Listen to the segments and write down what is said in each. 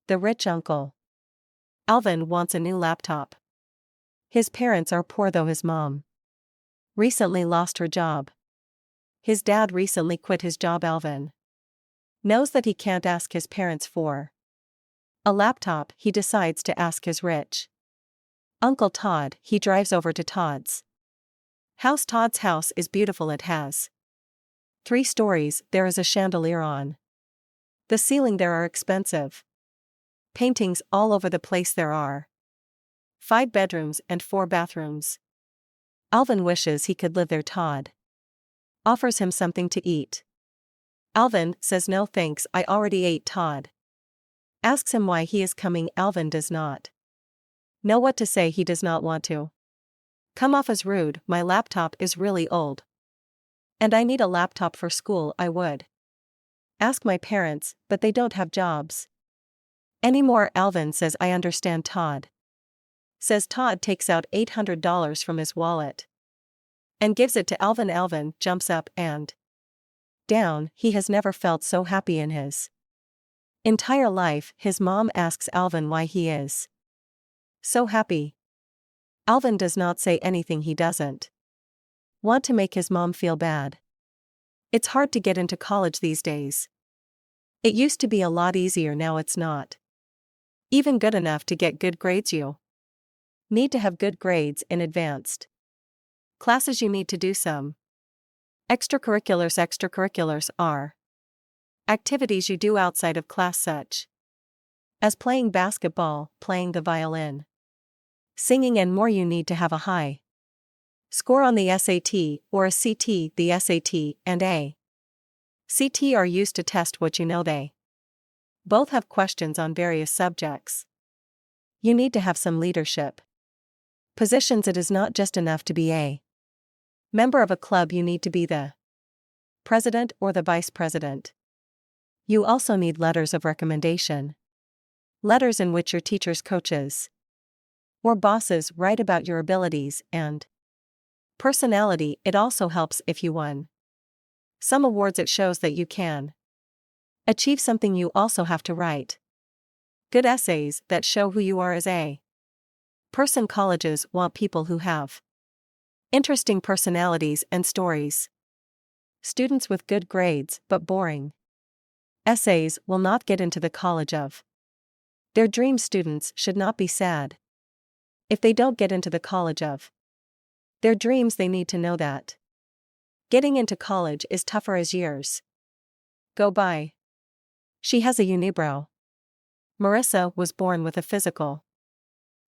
The rich uncle. Alvin wants a new laptop. His parents are poor though his mom recently lost her job. His dad recently quit his job. Alvin knows that he can't ask his parents for a laptop. He decides to ask his rich Uncle Todd. He drives over to Todd's house. Todd's house is beautiful. It has 3 stories. There is a chandelier on the ceiling. There are expensive paintings all over the place. There are 5 bedrooms and 4 bathrooms. Alvin wishes he could live there. Todd offers him something to eat. Alvin says no thanks, I already ate. Todd asks him why he is coming. Alvin does not know what to say. He does not want to come off as rude. My laptop is really old, and I need a laptop for school. I would ask my parents, but they don't have jobs anymore. Alvin says I understand. Todd says Todd takes out $800 from his wallet and gives it to Alvin. Alvin jumps up and down. He has never felt so happy in his entire life. His mom asks Alvin why he is so happy. Alvin does not say anything. He doesn't want to make his mom feel bad. It's hard to get into college these days. It used to be a lot easier. Now it's not even good enough to get good grades. You need to have good grades in advanced classes. You need to do some extracurriculars. Extracurriculars are activities you do outside of class, such as playing basketball, playing the violin, singing, and more. You need to have a high score on the SAT or a CT. The SAT and a CT are used to test what you know. They both have questions on various subjects. You need to have some leadership positions. It is not just enough to be a member of a club. You need to be the president or the vice president. You also need letters of recommendation. Letters in which your teachers, coaches, or bosses write about your abilities and personality. It also helps if you won some awards. It shows that you can achieve something. You also have to write good essays that show who you are as a person. Colleges want people who have interesting personalities and stories. Students with good grades but boring essays will not get into the college of their dreams. Students should not be sad if they don't get into the college of their dreams. They need to know that getting into college is tougher as years go by. She has a unibrow. Marissa was born with a physical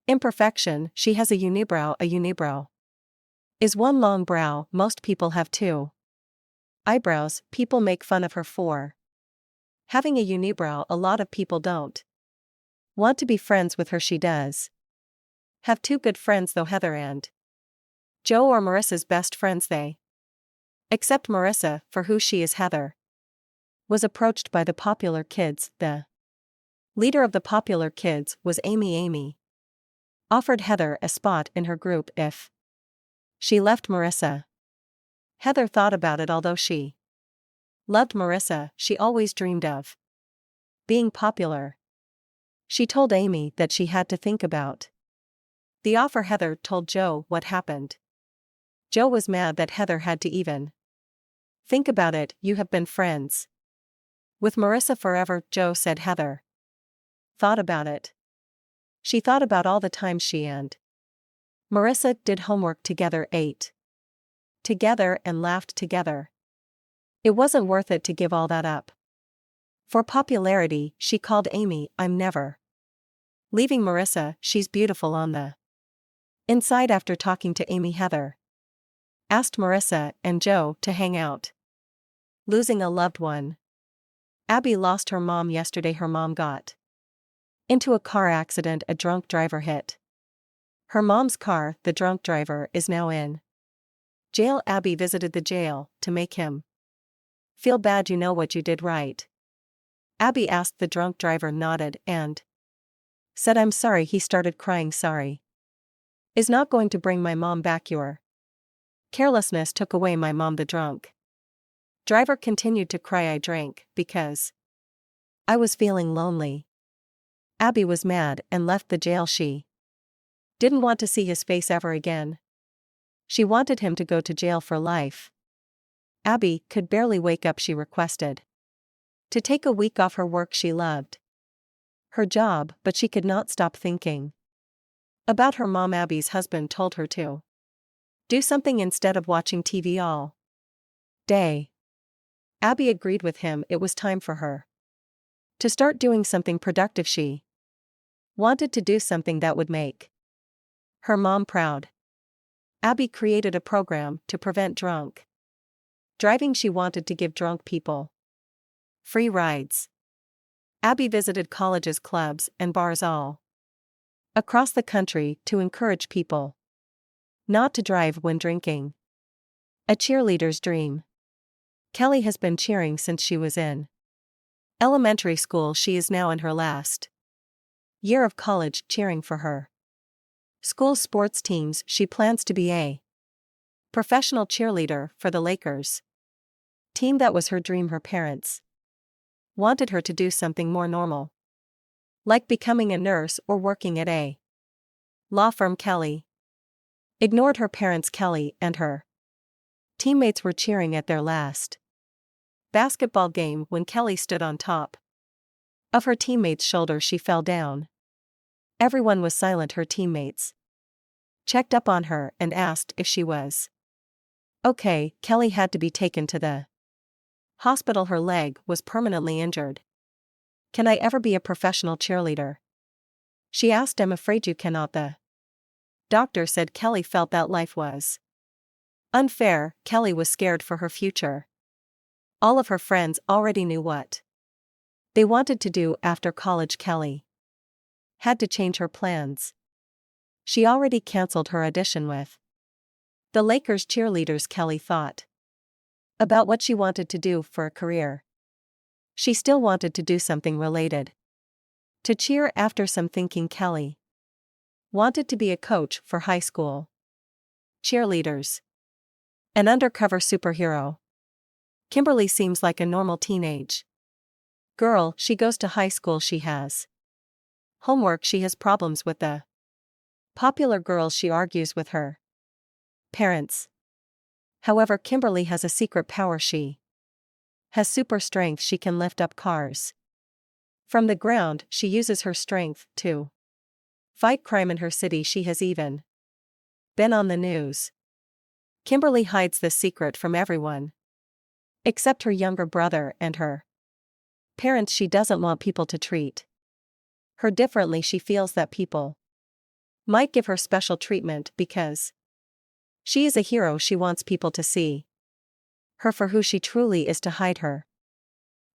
imperfection. She has a unibrow. A unibrow is one long brow. Most people have 2 eyebrows. People make fun of her for having a unibrow. A lot of people don't want to be friends with her. She does have 2 good friends though, Heather and Joe are Marissa's best friends. They accept Marissa for who she is. Heather was approached by the Popular Kids. The leader of the Popular Kids was Amy. Amy offered Heather a spot in her group if she left Marissa. Heather thought about it. Although she loved Marissa, she always dreamed of being popular. She told Amy that she had to think about the offer. Heather told Joe what happened. Joe was mad that Heather had to even think about it. You have been friends with Marissa forever, Joe said. Heather thought about it. She thought about all the times she and Marissa did homework together, ate together, and laughed together. It wasn't worth it to give all that up for popularity. She called Amy. I'm never leaving Marissa. She's beautiful on the inside. After talking to Amy, Heather asked Marissa and Joe to hang out. Losing a loved one. Abby lost her mom yesterday. Her mom got into a car accident. A drunk driver hit her mom's car. The drunk driver is now in jail. Abby visited the jail to make him feel bad. You know what you did, right? Abby asked. The drunk driver nodded and said, I'm sorry. He started crying. Sorry is not going to bring my mom back. Your carelessness took away my mom. The drunk driver continued to cry. I drank because I was feeling lonely. Abby was mad and left the jail. She didn't want to see his face ever again. She wanted him to go to jail for life. Abby could barely wake up. She requested to take a week off her work she loved, her job, but she could not stop thinking about her mom. Abby's husband told her to do something instead of watching TV all day. Abby agreed with him. It was time for her to start doing something productive. She wanted to do something that would make her mom proud. Abby created a program to prevent drunk driving. She wanted to give drunk people free rides. Abby visited colleges, clubs, and bars all across the country to encourage people not to drive when drinking. A cheerleader's dream. Kelly has been cheering since she was in elementary school. She is now in her last year of college, cheering for her school sports teams. She plans to be a professional cheerleader for the Lakers team. That was her dream. Her parents wanted her to do something more normal, like becoming a nurse or working at a law firm. Kelly ignored her parents. Kelly and her teammates were cheering at their last basketball game. When Kelly stood on top of her teammates' shoulders, she fell down. Everyone was silent. Her teammates checked up on her and asked if she was okay. Kelly had to be taken to the hospital. Her leg was permanently injured. Can I ever be a professional cheerleader? She asked. I'm afraid you cannot. The doctor said. Kelly felt that life was unfair. Kelly was scared for her future. All of her friends already knew what they wanted to do after college. Kelly had to change her plans. She already canceled her audition with the Lakers cheerleaders. Kelly thought about what she wanted to do for a career. She still wanted to do something related to cheer. After some thinking, Kelly wanted to be a coach for high school cheerleaders. An undercover superhero. Kimberly seems like a normal teenage girl. She goes to high school. She has homework. She has problems with the popular girls. She argues with her parents. However, Kimberly has a secret power. She has super strength. She can lift up cars from the ground. She uses her strength to fight crime in her city. She has even been on the news. Kimberly hides this secret from everyone except her younger brother and her parents. She doesn't want people to treat her differently. She feels that people might give her special treatment because she is a hero. She wants people to see her for who she truly is, to hide her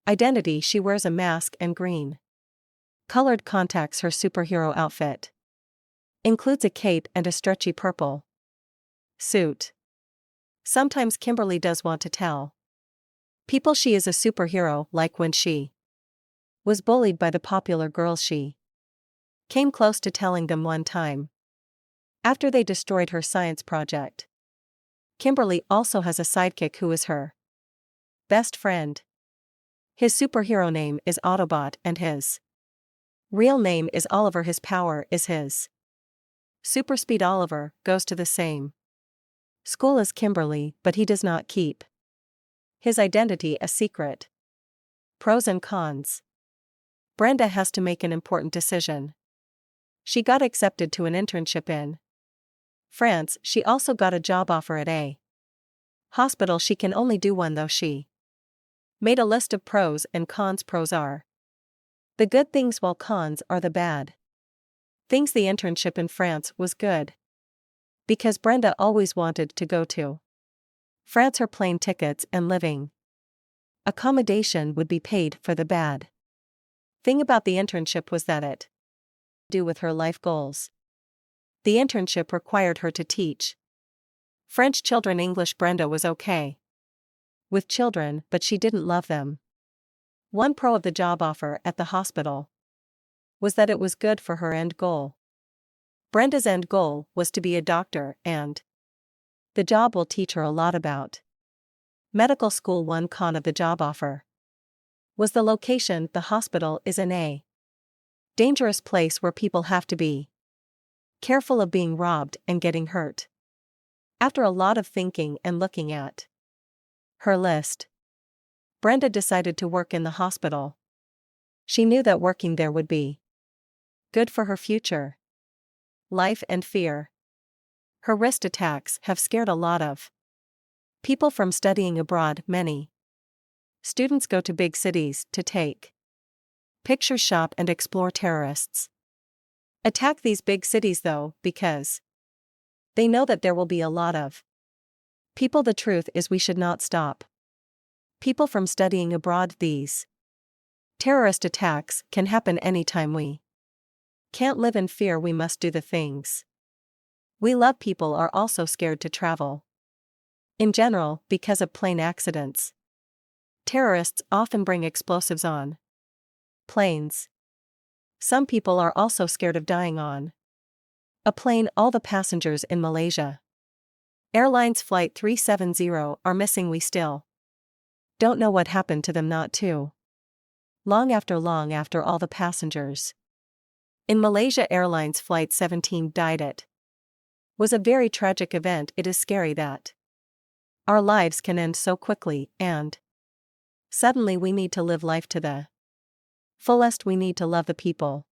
identity. She wears a mask and green colored contacts. Her superhero outfit includes a cape and a stretchy purple suit. Sometimes Kimberly does want to tell people she is a superhero, like when she was bullied by the popular girls. She came close to telling them one time after they destroyed her science project. Kimberly also has a sidekick who is her best friend. His superhero name is Autobot and his real name is Oliver. His power is his super speed. Oliver goes to the same school as Kimberly, but he does not keep his identity a secret. Pros and cons. Brenda has to make an important decision. She got accepted to an internship in France. She also got a job offer at a hospital. She can only do one though. She made a list of pros and cons. Pros are the good things while cons are the bad things. The internship in France was good because Brenda always wanted to go to France. Her plane tickets and living accommodation would be paid for. The bad thing about the internship was that it had to do with her life goals. The internship required her to teach French children English. Brenda was okay with children, but she didn't love them. One pro of the job offer at the hospital was that it was good for her end goal. Brenda's end goal was to be a doctor, and the job will teach her a lot about medical school. One con of the job offer was the location. The hospital is in a Dangerous place where people have to be careful of being robbed and getting hurt. After a lot of thinking and looking at her list, Brenda decided to work in the hospital. She knew that working there would be good for her future life and fear. Her wrist attacks have scared a lot of people from studying abroad. Many students go to big cities to take pictures, shop, and explore. Terrorists attack these big cities though, because they know that there will be a lot of people. The truth is, we should not stop people from studying abroad. These terrorist attacks can happen anytime. We can't live in fear. We must do the things we love. People are also scared to travel in general because of plane accidents. Terrorists often bring explosives on planes. Some people are also scared of dying on a plane. All the passengers in Malaysia Airlines Flight 370 are missing. We still don't know what happened to them. Not too long after all the passengers in Malaysia Airlines Flight 17 died. It was a very tragic event. It is scary that our lives can end so quickly, and suddenly we need to live life to the fullest. We need to love the people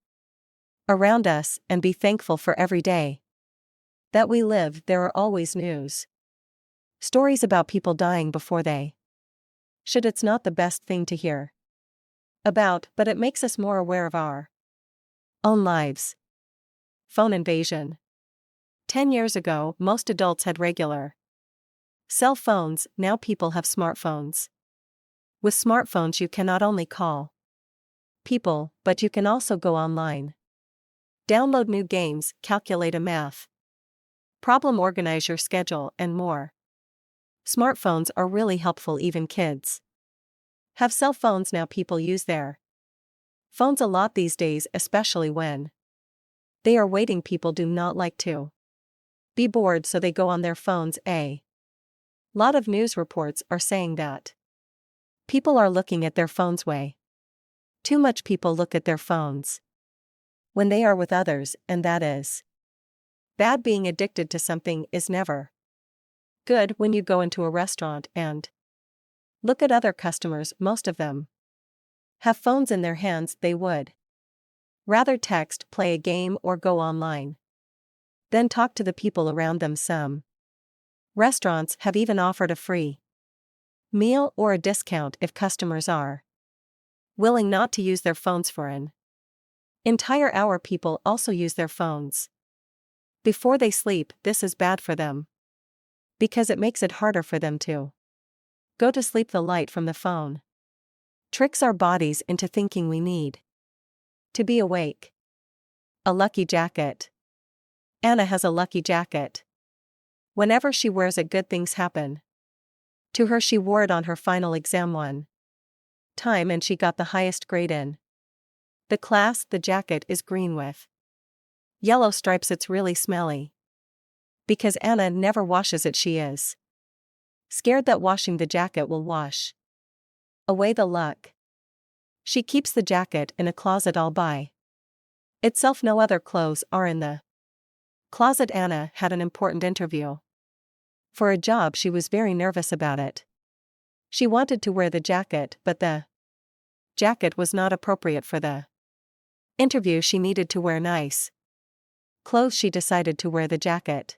around us and be thankful for every day that we live. There are always news stories about people dying before they should. It's not the best thing to hear about, but it makes us more aware of our own lives. Phone invasion. 10 years ago, most adults had regular cell phones. Now people have smartphones. With smartphones, you can not only call people, but you can also go online, download new games, calculate a math problem, organize your schedule, and more. Smartphones are really helpful. Even kids have cell phones now. People use their phones a lot these days, especially when they are waiting. People do not like to be bored, so they go on their phones. A lot of news reports are saying that people are looking at their phones way too much. People look at their phones when they are with others, and that is bad. Being addicted to something is never good. When you go into a restaurant and look at other customers, most of them have phones in their hands. They would rather text, play a game, or go online than talk to the people around them. Some restaurants have even offered a free meal or a discount if customers are willing not to use their phones for an entire hour. People also use their phones before they sleep. This is bad for them because it makes it harder for them to go to sleep. The light from the phone tricks our bodies into thinking we need to be awake. A lucky jacket. Anna has a lucky jacket. Whenever she wears it, good things happen to her. She wore it on her final exam one time and she got the highest grade in the class. The jacket is green with yellow stripes. It's really smelly because Anna never washes it. She is scared that washing the jacket will wash away the luck. She keeps the jacket in a closet all by itself. No other clothes are in the closet. Anna had an important interview for a job. She was very nervous about it. She wanted to wear the jacket, but the jacket was not appropriate for the interview. She needed to wear nice clothes. She decided to wear the jacket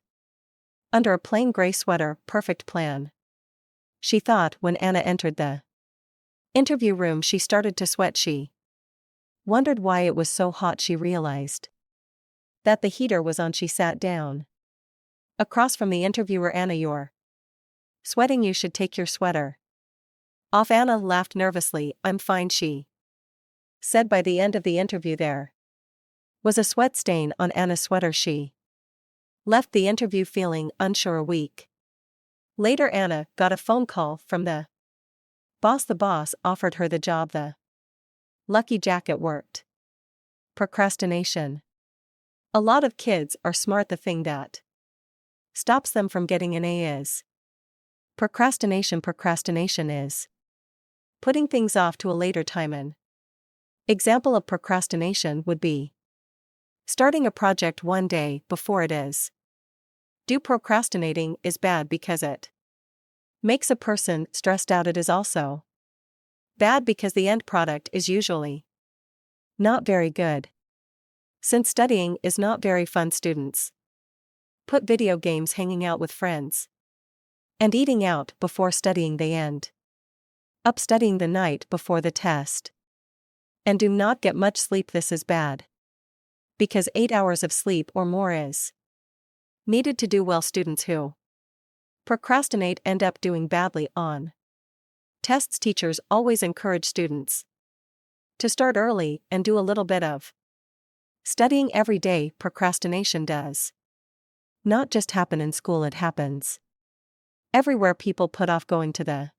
under a plain gray sweater. Perfect plan, she thought. When Anna entered the interview room, she started to sweat. She wondered why it was so hot. She realized that the heater was on. She sat down across from the interviewer. Anna, you're sweating. You should take your sweater off. Anna laughed nervously. I'm fine, she said. By the end of the interview, there was a sweat stain on Anna's sweater. She left the interview feeling unsure. A week later, Anna got a phone call from the boss. The boss offered her the job. The lucky jacket worked. Procrastination. A lot of kids are smart. The thing that stops them from getting an A is procrastination. Procrastination is putting things off to a later time. And Example of procrastination would be starting a project one day before it is. Do procrastinating is bad because it makes a person stressed out. It is also bad because the end product is usually not very good. Since studying is not very fun, students put video games, hanging out with friends, and eating out before studying. They end up studying the night before the test and do not get much sleep. This is bad because 8 hours of sleep or more is needed to do well. Students who procrastinate end up doing badly on tests. Teachers always encourage students to start early and do a little bit of studying every day. Procrastination does not just happen in school, it happens everywhere. People put off going to the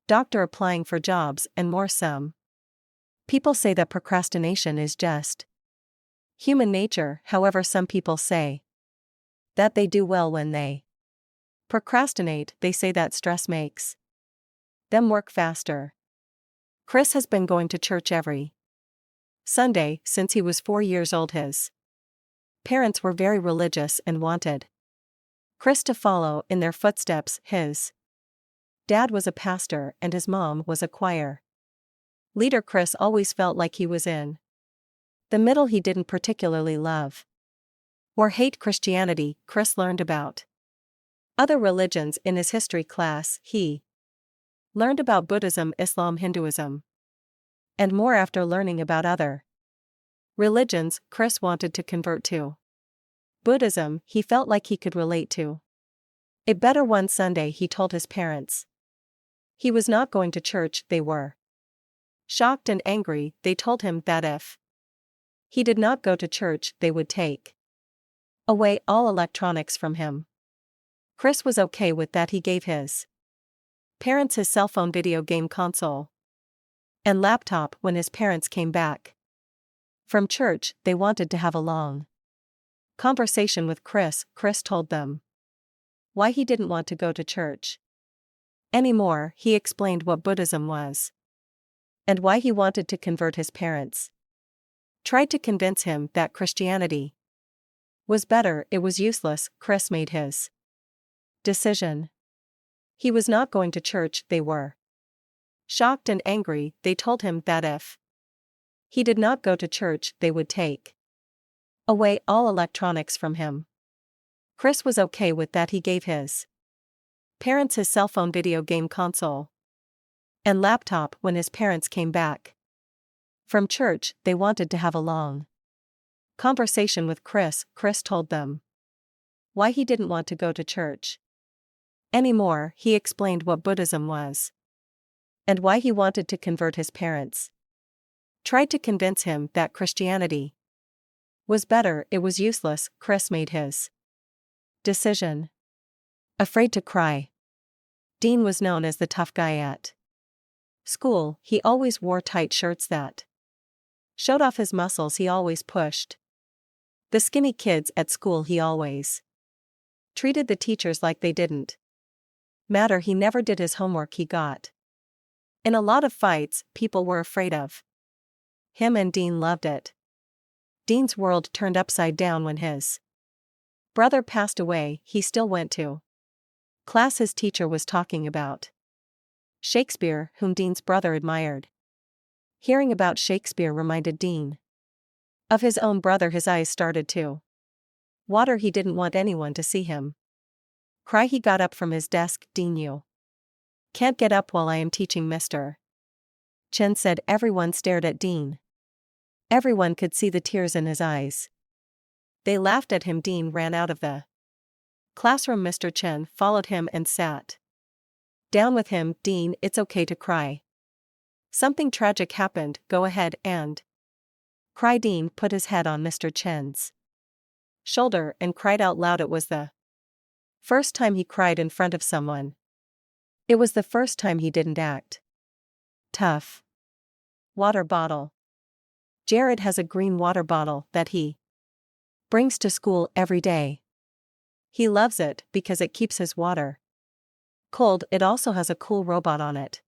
doctor, applying for jobs, and more. Some people say that procrastination is just human nature. However, some people say that they do well when they procrastinate. They say that stress makes them work faster. Chris has been going to church every Sunday since he was 4 years old. His parents were very religious and wanted Chris to follow in their footsteps. His dad was a pastor and his mom was a choir leader. Chris always felt like he was in the middle. He didn't particularly love or hate Christianity. Chris learned about other religions in his history class. He learned about Buddhism, Islam, Hinduism, and more. After learning about other religions, Chris wanted to convert to Buddhism. He felt like he could relate to it better. One Sunday he told his parents he was not going to church. They were shocked and angry. They told him that if he did not go to church, they would take away all electronics from him. Chris was okay with that. He gave his parents his cell phone, video game console, and laptop. When his parents came back from church, they wanted to have a long conversation with Chris. Chris told them why he didn't want to go to church anymore. He explained what Buddhism was and why he wanted to convert. His parents tried to convince him that Christianity was better. It was useless. Chris made his decision. He was not going to church. They were shocked and angry. They told him that if he did not go to church, they would take away all electronics from him. Chris was okay with that. He gave his parents his cell phone, video game console, and laptop. When his parents came back from church, they wanted to have a long conversation with Chris. Chris told them why he didn't want to go to church anymore. He explained what Buddhism was and why he wanted to convert. His parents tried to convince him that Christianity was better. It was useless. Chris made his decision. Afraid to cry. Dean was known as the tough guy at school. He always wore tight shirts that showed off his muscles. He always pushed the skinny kids at school. He always treated the teachers like they didn't matter. He never did his homework. He got in a lot of fights. People were afraid of him, and Dean loved it. Dean's world turned upside down when his brother passed away. He still went to class. His teacher was talking about Shakespeare, whom Dean's brother admired. Hearing about Shakespeare reminded Dean of his own brother. His eyes started to water. He didn't want anyone to see him cry. He got up from his desk. Dean, you can't get up while I am teaching, Mr. Chen said. Everyone stared at Dean. Everyone could see the tears in his eyes. They laughed at him. Dean ran out of the classroom. Mr. Chen followed him and sat down with him. Dean, it's okay to cry. Something tragic happened. Go ahead and cry. Dean put his head on Mr. Chen's shoulder and cried out loud. It was the first time he cried in front of someone. It was the first time he didn't act tough. Water bottle. Jared has a green water bottle that he brings to school every day. He loves it because it keeps his water cold. It also has a cool robot on it.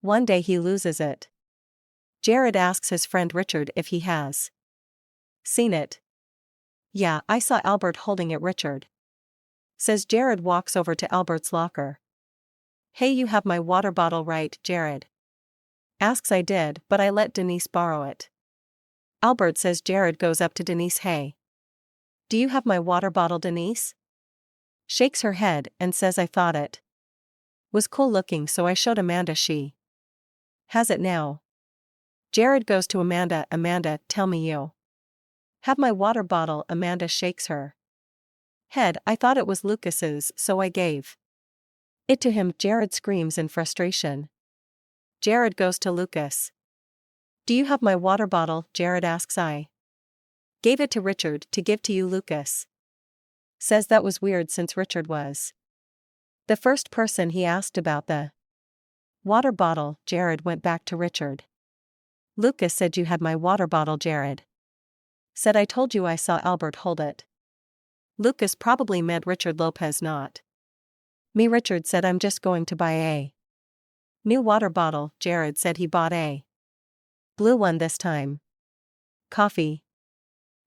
One day he loses it. Jared asks his friend Richard if he has seen it. Yeah, I saw Albert holding it, Richard says. Jared walks over to Albert's locker. Hey, you have my water bottle, right? Jared asks. I did, but I let Denise borrow it. Albert says. Jared goes up to Denise. Hey, do you have my water bottle? Denise shakes her head and says, I thought it was cool looking, so I showed Amanda. She has it now. Jared goes to Amanda. Amanda, tell me you have my water bottle. Amanda shakes her head. I thought it was Lucas's, so I gave it to him. Jared screams in frustration. Jared goes to Lucas. Do you have my water bottle? Jared asks. I gave it to Richard to give to you. Lucas says that was weird since Richard was the first person he asked about the water bottle. Jared went back to Richard. Lucas said you had my water bottle. Jared said I told you I saw Albert hold it. Lucas probably meant Richard Lopez, not me. Richard said I'm just going to buy a new water bottle. Jared said he bought a blue one this time. Coffee.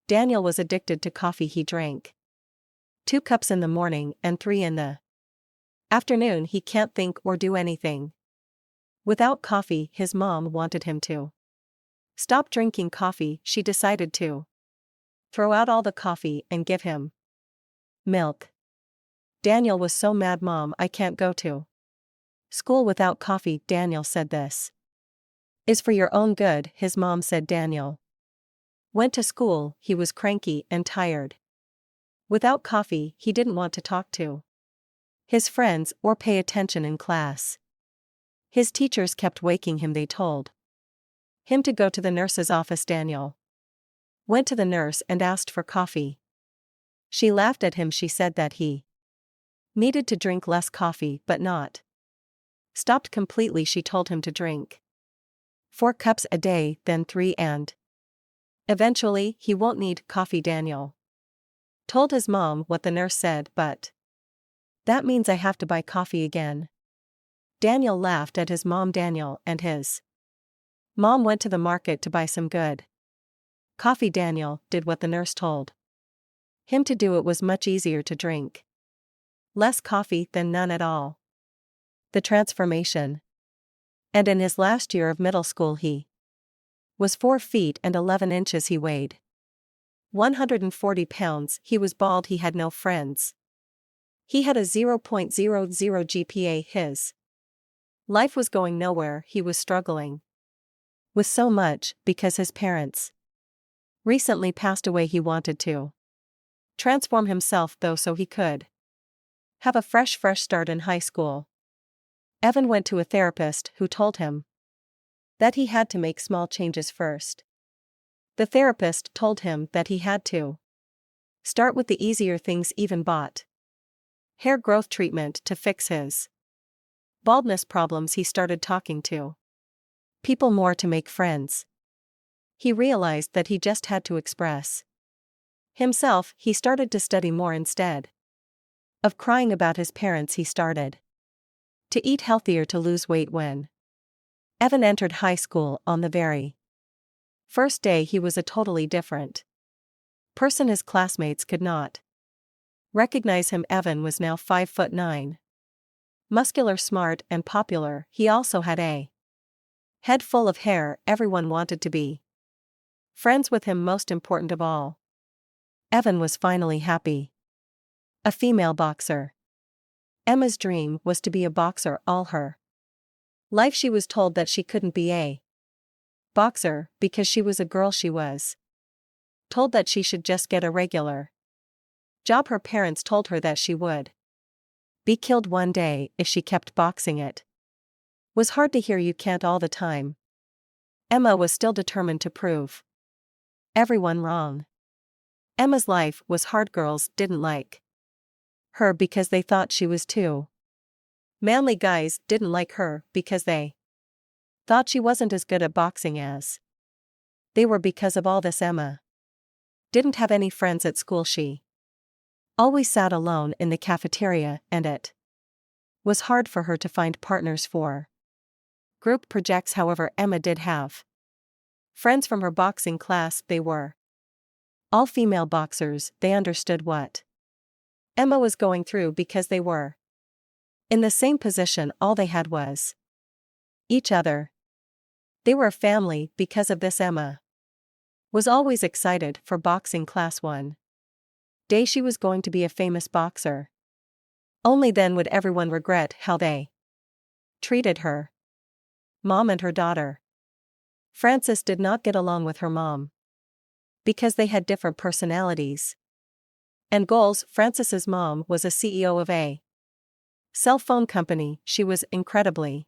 Daniel was addicted to coffee. He drank 2 cups in the morning and 3 in the afternoon. He can't think or do anything without coffee. His mom wanted him to stop drinking coffee. She decided to throw out all the coffee and give him milk. Daniel was so mad. Mom, I can't go to school without coffee. Daniel said this is for your own good. His mom said. Daniel went to school. He was cranky and tired. Without coffee, he didn't want to talk to his friends or pay attention in class. His teachers kept waking him. They told him to go to the nurse's office. Daniel went to the nurse and asked for coffee. She laughed at him. She said that he needed to drink less coffee but not stopped completely. She told him to drink 4 cups a day, then 3, and eventually he won't need coffee. Daniel told his mom what the nurse said, but that means I have to buy coffee again. Daniel laughed at his mom. Daniel and his mom went to the market to buy some good coffee. Daniel did what the nurse told him to do. It was much easier to drink less coffee than none at all. The transformation. And in his last year of middle school he was 4 feet and 11 inches. He weighed 140 pounds. He was bald. He had no friends. He had a 0.00 GPA. His life was going nowhere. He was struggling with so much because his parents recently passed away. He wanted to transform himself though so he could have a fresh start in high school. Evan went to a therapist who told him that he had to make small changes first. The therapist told him that he had to start with the easier things. Even bought hair growth treatment to fix his baldness problems. He started talking to people more to make friends. He realized that he just had to express himself. He started to study more. Instead of crying about his parents, he started to eat healthier to lose weight. When Evan entered high school on the very first day, he was a totally different person. His classmates could not recognize him. Evan was now 5'9", muscular, smart, and popular. He also had a head full of hair. Everyone wanted to be friends with him. Most important of all, Evan was finally happy. A female boxer. Emma's dream was to be a boxer all her life. She was told that she couldn't be a boxer because she was a girl. She was told that she should just get a regular job. Her parents told her that she would be killed one day if she kept boxing. It was hard to hear. You can't all the time. Emma was still determined to prove everyone wrong. Emma's life was hard. Girls didn't like her because they thought she was too manly. Guys didn't like her because they thought she wasn't as good at boxing as they were. Because of all this, Emma didn't have any friends at school. She always sat alone in the cafeteria, and it was hard for her to find partners for group projects. However, Emma did have Friends from her boxing class, they were. All female boxers, they understood what Emma was going through because they were in the same position. All they had was each other. They were a family because of this. Emma was always excited for boxing class. One day she was going to be a famous boxer. Only then would everyone regret how they treated her mom and her daughter. Frances did not get along with her mom because they had different personalities and goals. Frances's mom was a CEO of a cell phone company. She was incredibly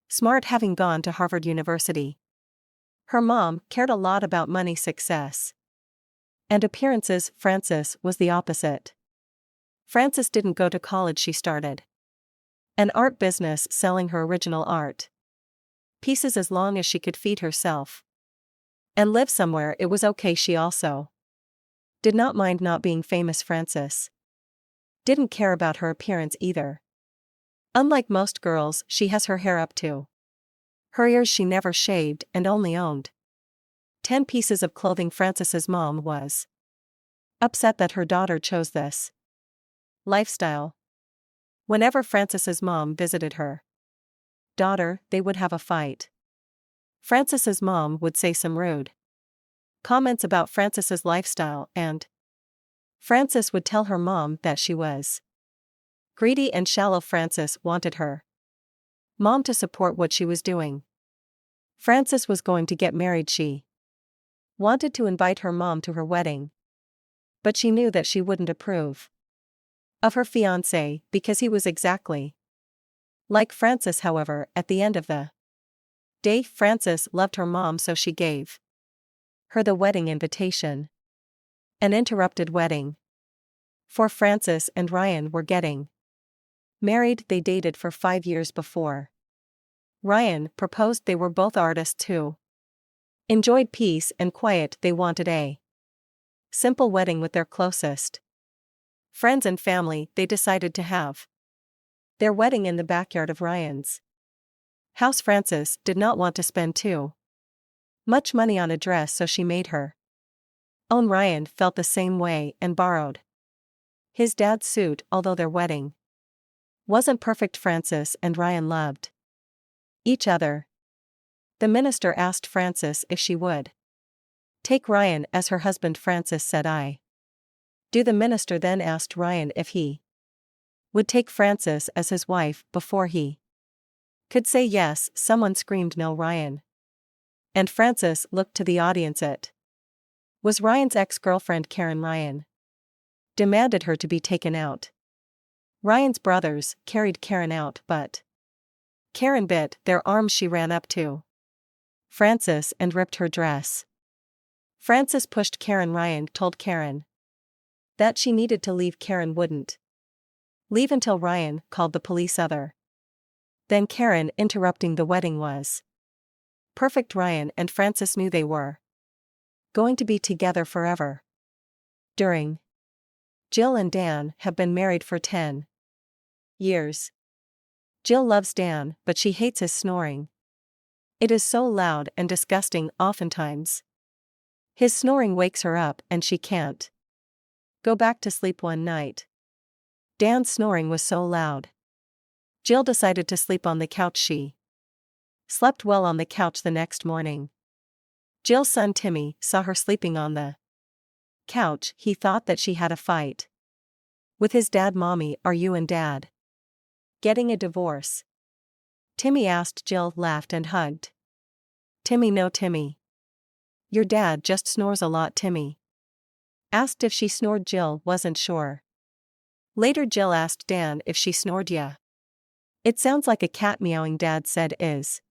smart, having gone to Harvard University. Her mom cared a lot about money, success, and appearances. Frances was the opposite. Frances didn't go to college. She started an art business selling her original art pieces as long as she could feed herself and live somewhere. It was okay. She also did not mind not being famous. Frances didn't care about her appearance either. Unlike most girls, she has her hair up to her ears. She never shaved and only owned 10 pieces of clothing. Frances's mom was upset that her daughter chose this lifestyle. Whenever Frances's mom visited her daughter, they would have a fight. Frances's mom would say some rude comments about Frances's lifestyle, and Frances would tell her mom that she was greedy and shallow. Frances wanted her mom to support what she was doing. Frances was going to get married. She wanted to invite her mom to her wedding, but she knew that she wouldn't approve of her fiancé because he was exactly like Frances. However, at the end of the day, Frances loved her mom, so she gave her the wedding invitation. An interrupted wedding. For Frances and Ryan were getting married. They dated for 5 years before Ryan proposed. They were both artists who enjoyed peace and quiet. They wanted a simple wedding with their closest friends and family. They decided to have their wedding in the backyard of Ryan's house. Frances did not want to spend too much money on a dress, so she made her own. Ryan felt the same way and borrowed his dad's suit. Although their wedding wasn't perfect, Frances and Ryan loved each other. The minister asked Frances if she would take Ryan as her husband. Frances said, "I do." The minister then asked Ryan if he would take Frances as his wife. Before he could say yes, someone screamed, "No!" Ryan and Frances looked to the audience. It was Ryan's ex-girlfriend Karen. Ryan demanded her to be taken out. Ryan's brothers carried Karen out, but Karen bit their arms. She ran up to Frances and ripped her dress. Frances pushed Karen. Ryan told Karen that she needed to leave. Karen wouldn't leave until Ryan called the police. Then Karen interrupting the wedding was perfect. Ryan and Frances knew they were going to be together forever. During Jill and Dan have been married for 10 years. Jill loves Dan, but she hates his snoring. It is so loud and disgusting. Oftentimes his snoring wakes her up and she can't go back to sleep. One night, Dan's snoring was so loud, Jill decided to sleep on the couch. She slept well on the couch. The next morning, Jill's son Timmy saw her sleeping on the couch. He thought that she had a fight with his dad. "Mommy, are you and Dad getting a divorce?" Timmy asked. Jill laughed and hugged Timmy. "No, Timmy. Your dad just snores a lot." Timmy asked if she snored. Jill wasn't sure. Later, Jill asked Dan if she snored. "Yeah. It sounds like a cat meowing," Dad said. "Is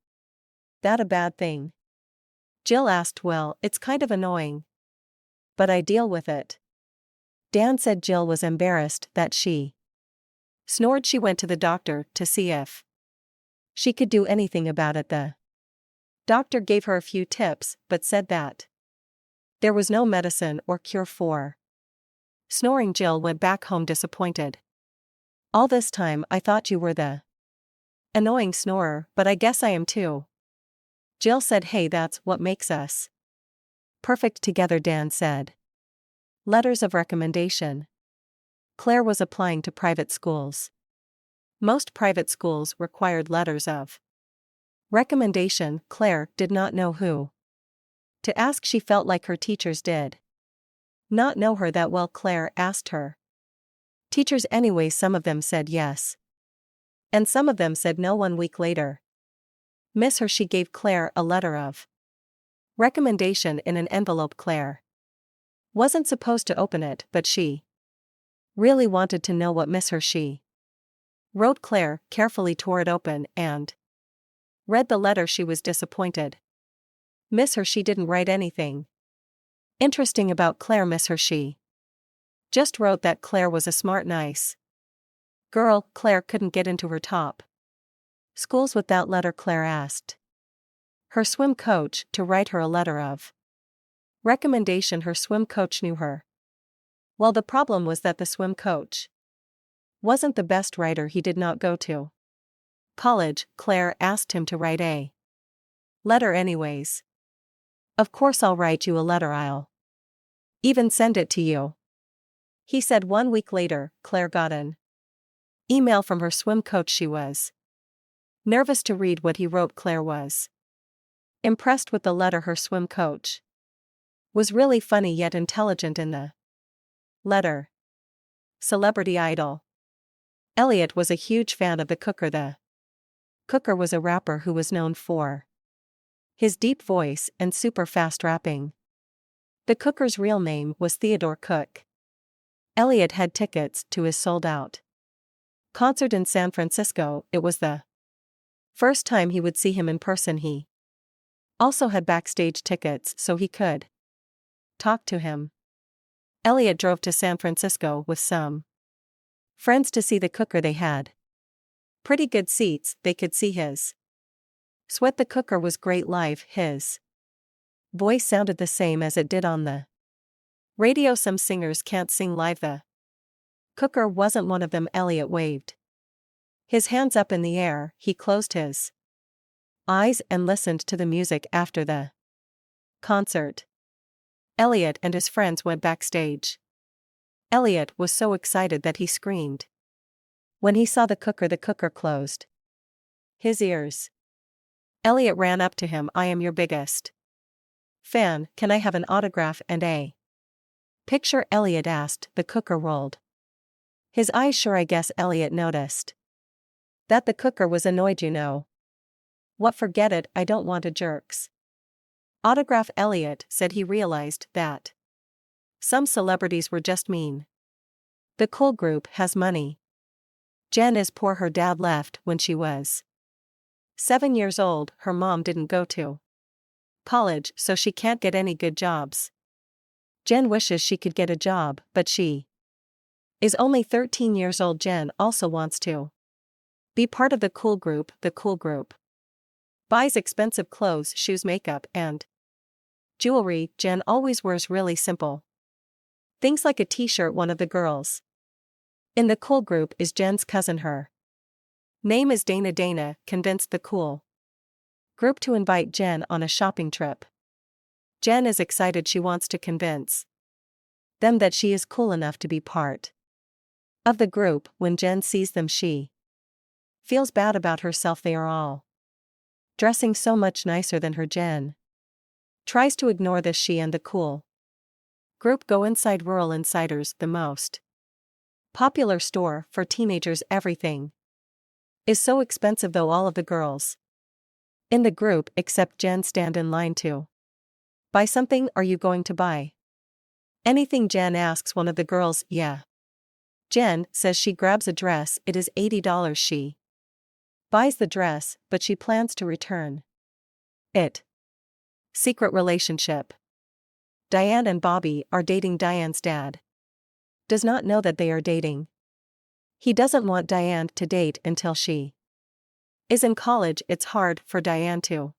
that a bad thing?" Jill asked. "Well, it's kind of annoying, but I deal with it." Dan said. Jill was embarrassed that she snored. She went to the doctor to see if she could do anything about it. The doctor gave her a few tips, but said that there was no medicine or cure for snoring. Jill went back home disappointed. "All this time I thought you were the annoying snorer, but I guess I am too." Jill said, "Hey, that's what makes us perfect together," Dan said. Letters of recommendation. Claire was applying to private schools. Most private schools required letters of recommendation. Claire did not know who to ask. She felt like her teachers did not know her that well. Claire asked her teachers anyway. Some of them said yes, and some of them said no. 1 week later, Miss Hershey gave Claire a letter of recommendation in an envelope. Claire wasn't supposed to open it, but she really wanted to know what Miss Hershey wrote. Claire carefully tore it open and read the letter. She was disappointed. Miss Hershey didn't write anything interesting about Claire. Miss Hershey just wrote that Claire was a smart, nice girl. Claire couldn't get into her top schools with that letter. Claire asked her swim coach to write her a letter of recommendation. Her swim coach knew her well. The problem was that the swim coach wasn't the best writer. He did not go to college. Claire asked him to write a letter anyways. "Of course I'll write you a letter. I'll even send it to you," he said. 1 week later, Claire got an email from her swim coach. She was nervous to read what he wrote. Claire was impressed with the letter. Her swim coach was really funny yet intelligent in the letter. Celebrity idol. Elliot was a huge fan of the Cooker. The Cooker was a rapper who was known for his deep voice and super fast rapping. The Cooker's real name was Theodore Cook. Elliot had tickets to his sold-out concert in San Francisco. It was the first time he would see him in person. He also had backstage tickets so he could talk to him. Elliot drove to San Francisco with some friends to see the Cooker. They had pretty good seats. They could see his sweat. The Cooker was great live. His voice sounded the same as it did on the radio. Some singers can't sing live. The Cooker wasn't one of them. Elliot waved his hands up in the air. He closed his eyes and listened to the music. After the concert, Elliot and his friends went backstage. Elliot was so excited that he screamed when he saw the Cooker. The Cooker closed his ears. Elliot ran up to him. "I am your biggest fan. Can I have an autograph and a picture?" Elliot asked. The Cooker rolled his eyes. "Sure, I guess." Elliot noticed that the Cooker was annoyed. "You know what, forget it, I don't want a jerk's autograph." Elliot said he realized that some celebrities were just mean. The Cool Group has money. Jen is poor. Her dad left when she was 7 years old. Her mom didn't go to college, so she can't get any good jobs. Jen wishes she could get a job, but she is only 13 years old. Jen also wants to be part of the Cool Group. The Cool Group buys expensive clothes, shoes, makeup, and jewelry. Jen always wears really simple things like a t-shirt. One of the girls in the Cool Group is Jen's cousin. Her name is Dana. Dana convinced the Cool Group to invite Jen on a shopping trip. Jen is excited. She wants to convince them that she is cool enough to be part of the group. When Jen sees them, she feels bad about herself. They are all dressing so much nicer than her. Jen tries to ignore this. She and the Cool Group go inside Rural Insiders, the most popular store for teenagers. Everything is so expensive though. All of the girls in the group except Jen stand in line to buy something. "Are you going to buy anything?" Jen asks one of the girls. "Yeah." Jen says she grabs a dress. It is $80. She buys the dress, but she plans to return it. Secret relationship. Diane and Bobby are dating. Diane's dad does not know that they are dating. He doesn't want Diane to date until she is in college. It's hard for Diane to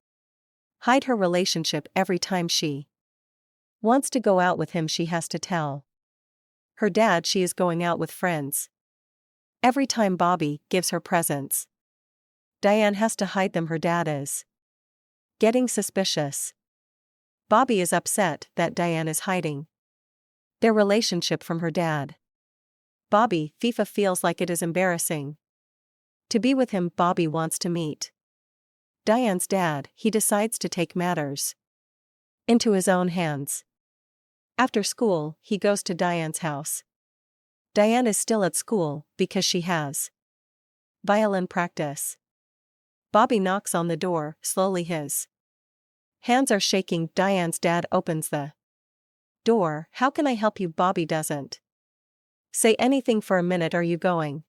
hide her relationship. Every time she wants to go out with him, she has to tell her dad she is going out with friends. Every time Bobby gives her presents, Diane has to hide them. Her dad is Getting suspicious. Bobby is upset that Diane is hiding their relationship from her dad. Bobby, FIFA feels like it is embarrassing to be with him. Bobby wants to meet Diane's dad. He decides to take matters into his own hands. After school, he goes to Diane's house. Diane is still at school because she has violin practice. Bobby knocks on the door, slowly. His hands are shaking. Diane's dad opens the door. How can I help you? Bobby doesn't say anything for a minute. Are you going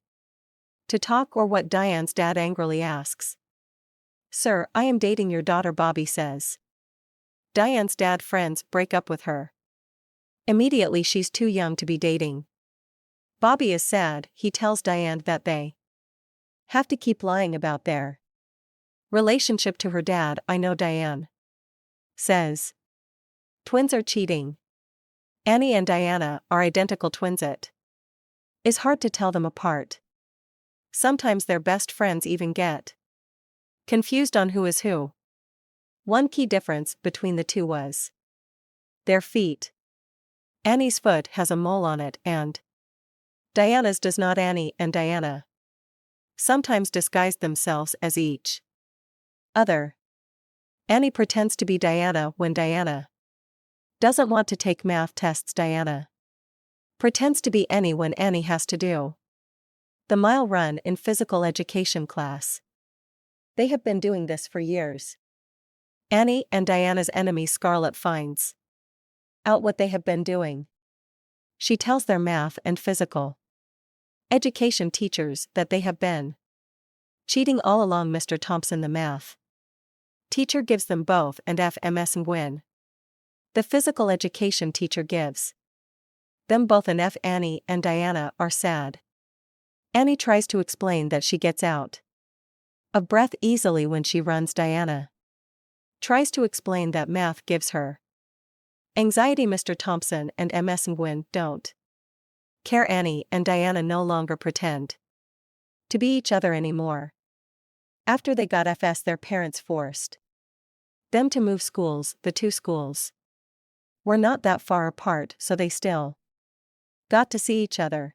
to talk or what? Diane's dad angrily asks. Sir, I am dating your daughter, Bobby says. Diane's dad friends break up with her immediately. She's too young to be dating. Bobby is sad. He tells Diane that they have to keep lying about their relationship to her dad. I know, Diane says. Twins are cheating. Annie and Diana are identical twins. It is hard to tell them apart. Sometimes their best friends even get confused on who is who. One key difference between the two was their feet. Annie's foot has a mole on it and Diana's does not. Annie and Diana sometimes disguise themselves as each other. Annie pretends to be Diana when Diana doesn't want to take math tests. Diana pretends to be Annie when Annie has to do the mile run in physical education class. They have been doing this for years. Annie and Diana's enemy Scarlett finds out what they have been doing. She tells their math and physical education teachers that they have been cheating all along. Mr. Thompson, the math teacher, gives them both an FMS and win. The physical education teacher gives them both an F. Annie and Diana are sad. Annie tries to explain that she gets out of breath easily when she runs. Diana tries to explain that math gives her anxiety. Mr. Thompson and MS and Gwen don't care. Annie and Diana no longer pretend to be each other anymore. After they got FS, their parents forced them to move schools. The two schools were not that far apart, so they still got to see each other.